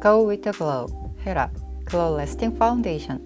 Go with the glow. 헤라 글로우 래스팅 파운데이션.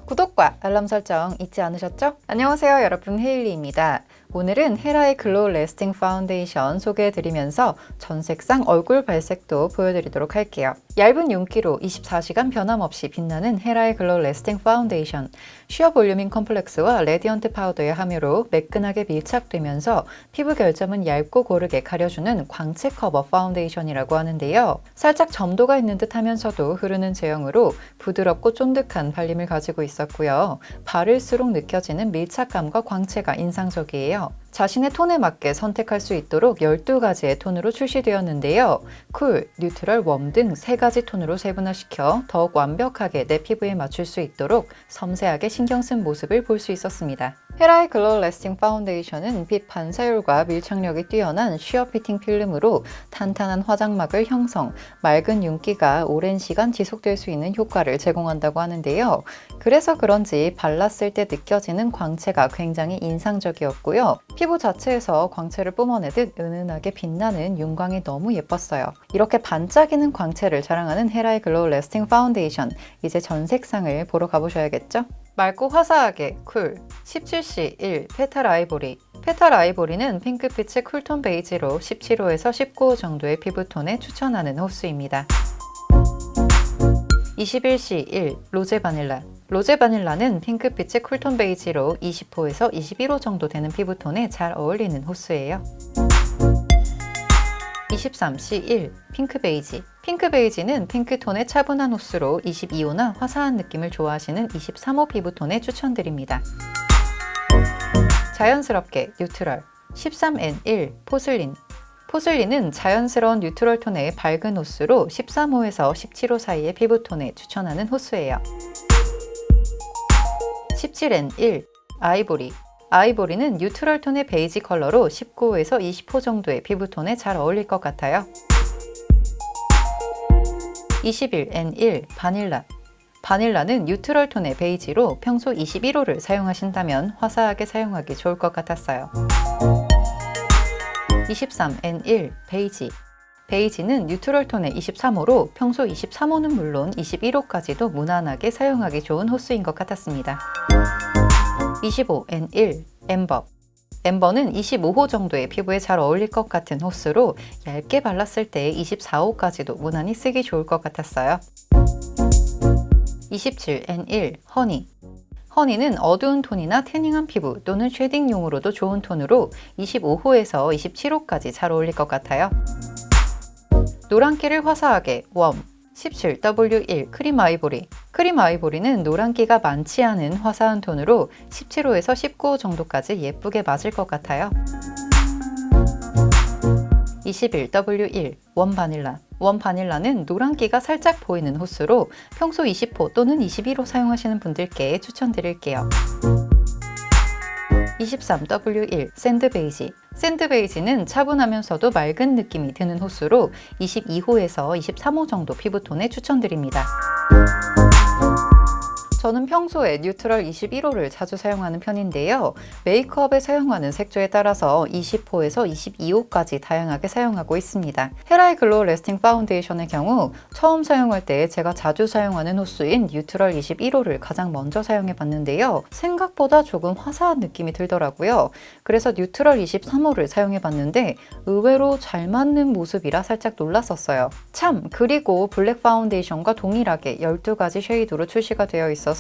구독과 알람 설정 잊지 않으셨죠? 안녕하세요, 여러분. 헤일리입니다. 오늘은 헤라의 글로우 래스팅 파운데이션 소개해드리면서 전색상 얼굴 발색도 보여드리도록 할게요. 얇은 윤기로 24시간 변함없이 빛나는 헤라의 글로우 래스팅 파운데이션. 쉬어 볼륨인 컴플렉스와 레디언트 파우더의 함유로 매끈하게 밀착되면서 피부 결점은 얇고 고르게 가려주는 광채 커버 파운데이션이라고 하는데요. 살짝 점도가 있는 듯 하면서도 흐르는 제형으로 부드럽고 쫀득한 발림을 가지고 있었고요. 바를수록 느껴지는 밀착감과 광채가 인상적이에요. 자신의 톤에 맞게 선택할 수 있도록 12가지의 톤으로 출시되었는데요. 쿨, 뉴트럴, 웜 등 3가지 톤으로 세분화시켜 더욱 완벽하게 내 피부에 맞출 수 있도록 섬세하게 신경 쓴 모습을 볼 수 있었습니다. 헤라의 글로우 래스팅 파운데이션은 빛 반사율과 밀착력이 뛰어난 쉬어 피팅 필름으로 탄탄한 화장막을 형성, 맑은 윤기가 오랜 시간 지속될 수 있는 효과를 제공한다고 하는데요. 그래서 그런지 발랐을 때 느껴지는 광채가 굉장히 인상적이었고요. 피부 자체에서 광채를 뿜어내듯 은은하게 빛나는 윤광이 너무 예뻤어요. 이렇게 반짝이는 광채를 자랑하는 헤라의 글로우 래스팅 파운데이션, 이제 전 색상을 보러 가보셔야겠죠? 맑고 화사하게 쿨 17C1 페탈 아이보리. 페탈 아이보리는 핑크빛의 쿨톤 베이지로 17호에서 19호 정도의 피부톤에 추천하는 호수입니다. 21C1 로제 바닐라. 로제 바닐라는 핑크빛의 쿨톤 베이지로 20호에서 21호 정도 되는 피부톤에 잘 어울리는 호수예요. 23C1 핑크 베이지. 핑크 베이지는 핑크톤의 차분한 호수로 22호나 화사한 느낌을 좋아하시는 23호 피부톤에 추천드립니다. 자연스럽게 뉴트럴 13N1 포슬린. 포슬린은 자연스러운 뉴트럴 톤의 밝은 호수로 13호에서 17호 사이의 피부톤에 추천하는 호수예요. 17N1 아이보리. 아이보리는 뉴트럴 톤의 베이지 컬러로 19호에서 20호 정도의 피부톤에 잘 어울릴 것 같아요. 21N1 바닐라. 바닐라는 뉴트럴 톤의 베이지로 평소 21호를 사용하신다면 화사하게 사용하기 좋을 것 같았어요. 23N1 베이지. 베이지는 뉴트럴 톤의 23호로 평소 23호는 물론 21호까지도 무난하게 사용하기 좋은 호수인 것 같았습니다. 25N1 엠버. 엠버는 25호 정도의 피부에 잘 어울릴 것 같은 호수로 얇게 발랐을 때 24호까지도 무난히 쓰기 좋을 것 같았어요. 27N1 허니. 허니는 어두운 톤이나 태닝한 피부 또는 쉐딩용으로도 좋은 톤으로 25호에서 27호까지 잘 어울릴 것 같아요. 노란기를 화사하게 웜 17W1 크림 아이보리. 크림 아이보리는 노란기가 많지 않은 화사한 톤으로 17호에서 19호 정도까지 예쁘게 맞을 것 같아요. 21W1 원 바닐라. 원 바닐라는 노란기가 살짝 보이는 호수로 평소 20호 또는 21호 사용하시는 분들께 추천드릴게요. 23W1 샌드 베이지. 샌드 베이지는 차분하면서도 맑은 느낌이 드는 호수로 22호에서 23호 정도 피부톤에 추천드립니다. 저는 평소에 뉴트럴 21호를 자주 사용하는 편인데요. 메이크업에 사용하는 색조에 따라서 20호에서 22호까지 다양하게 사용하고 있습니다. 헤라의 글로우 래스팅 파운데이션의 경우 처음 사용할 때 제가 자주 사용하는 호수인 뉴트럴 21호를 가장 먼저 사용해 봤는데요. 생각보다 조금 화사한 느낌이 들더라고요. 그래서 뉴트럴 23호를 사용해 봤는데 의외로 잘 맞는 모습이라 살짝 놀랐었어요. 참, 그리고 블랙 파운데이션과 동일하게 12가지 쉐이드로 출시가 되어 있어서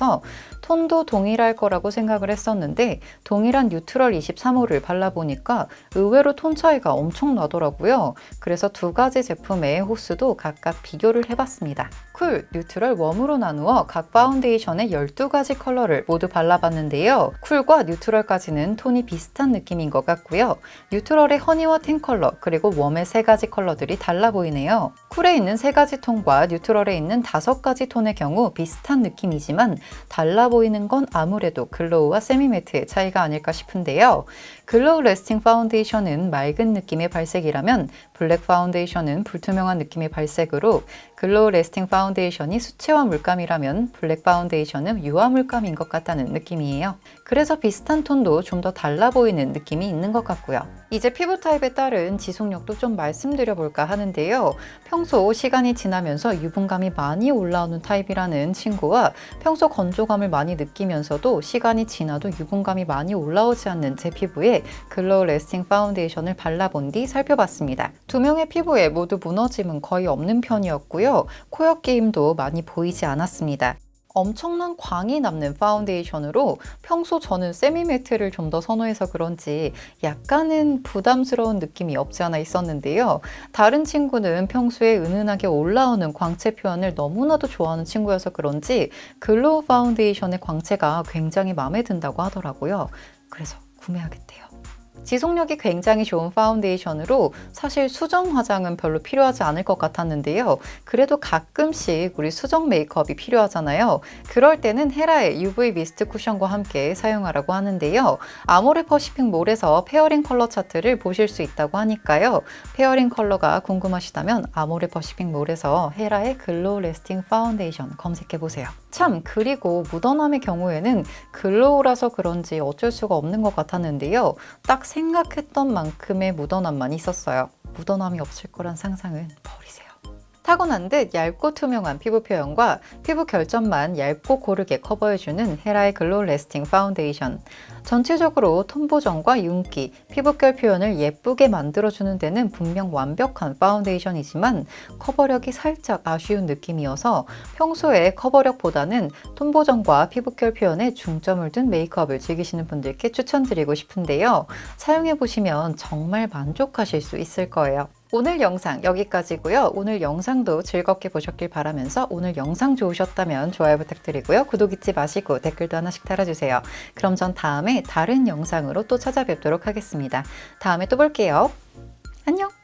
톤도 동일할 거라고 생각을 했었는데 동일한 뉴트럴 23호를 발라보니까 의외로 톤 차이가 엄청 나더라고요. 그래서 두 가지 제품의 호수도 각각 비교를 해봤습니다. 쿨, 뉴트럴, 웜으로 나누어 각 파운데이션의 12가지 컬러를 모두 발라봤는데요. 쿨과 뉴트럴까지는 톤이 비슷한 느낌인 것 같고요. 뉴트럴의 허니와 텐 컬러, 그리고 웜의 3가지 컬러들이 달라 보이네요. 쿨에 있는 3가지 톤과 뉴트럴에 있는 5가지 톤의 경우 비슷한 느낌이지만 달라 보이는 건 아무래도 글로우와 세미매트의 차이가 아닐까 싶은데요. 글로우 래스팅 파운데이션은 맑은 느낌의 발색이라면 블랙 파운데이션은 불투명한 느낌의 발색으로 글로우 레스팅 파운데이션이 수채화 물감이라면 블랙 파운데이션은 유화 물감인 것 같다는 느낌이에요. 그래서 비슷한 톤도 좀 더 달라 보이는 느낌이 있는 것 같고요. 이제 피부 타입에 따른 지속력도 좀 말씀드려 볼까 하는데요. 평소 시간이 지나면서 유분감이 많이 올라오는 타입이라는 친구와 평소 건조감을 많이 느끼면서도 시간이 지나도 유분감이 많이 올라오지 않는 제 피부에 글로우 레스팅 파운데이션을 발라본 뒤 살펴봤습니다. 두 명의 피부에 모두 무너짐은 거의 없는 편이었고요. 코역 게임도 많이 보이지 않았습니다. 엄청난 광이 남는 파운데이션으로 평소 저는 세미매트를 좀 더 선호해서 그런지 약간은 부담스러운 느낌이 없지 않아 있었는데요. 다른 친구는 평소에 은은하게 올라오는 광채 표현을 너무나도 좋아하는 친구여서 그런지 글로우 파운데이션의 광채가 굉장히 마음에 든다고 하더라고요. 그래서 구매하겠대요. 지속력이 굉장히 좋은 파운데이션으로 사실 수정 화장은 별로 필요하지 않을 것 같았는데요. 그래도 가끔씩 우리 수정 메이크업이 필요하잖아요. 그럴 때는 헤라의 UV 미스트 쿠션과 함께 사용하라고 하는데요. 아모레 퍼시픽몰에서 페어링 컬러 차트를 보실 수 있다고 하니까요. 페어링 컬러가 궁금하시다면 아모레 퍼시픽몰에서 헤라의 글로우 레스팅 파운데이션 검색해보세요. 참, 그리고 묻어남의 경우에는 글로우라서 그런지 어쩔 수가 없는 것 같았는데요. 딱 생각했던 만큼의 묻어남만 있었어요. 묻어남이 없을 거란 상상은 버리세요. 타고난 듯 얇고 투명한 피부 표현과 피부 결점만 얇고 고르게 커버해주는 헤라의 글로우 레스팅 파운데이션. 전체적으로 톤 보정과 윤기, 피부결 표현을 예쁘게 만들어주는 데는 분명 완벽한 파운데이션이지만 커버력이 살짝 아쉬운 느낌이어서 평소에 커버력보다는 톤 보정과 피부결 표현에 중점을 둔 메이크업을 즐기시는 분들께 추천드리고 싶은데요. 사용해보시면 정말 만족하실 수 있을 거예요. 오늘 영상 여기까지고요. 오늘 영상도 즐겁게 보셨길 바라면서 오늘 영상 좋으셨다면 좋아요 부탁드리고요. 구독 잊지 마시고 댓글도 하나씩 달아주세요. 그럼 전 다음에 다른 영상으로 또 찾아뵙도록 하겠습니다. 다음에 또 볼게요. 안녕!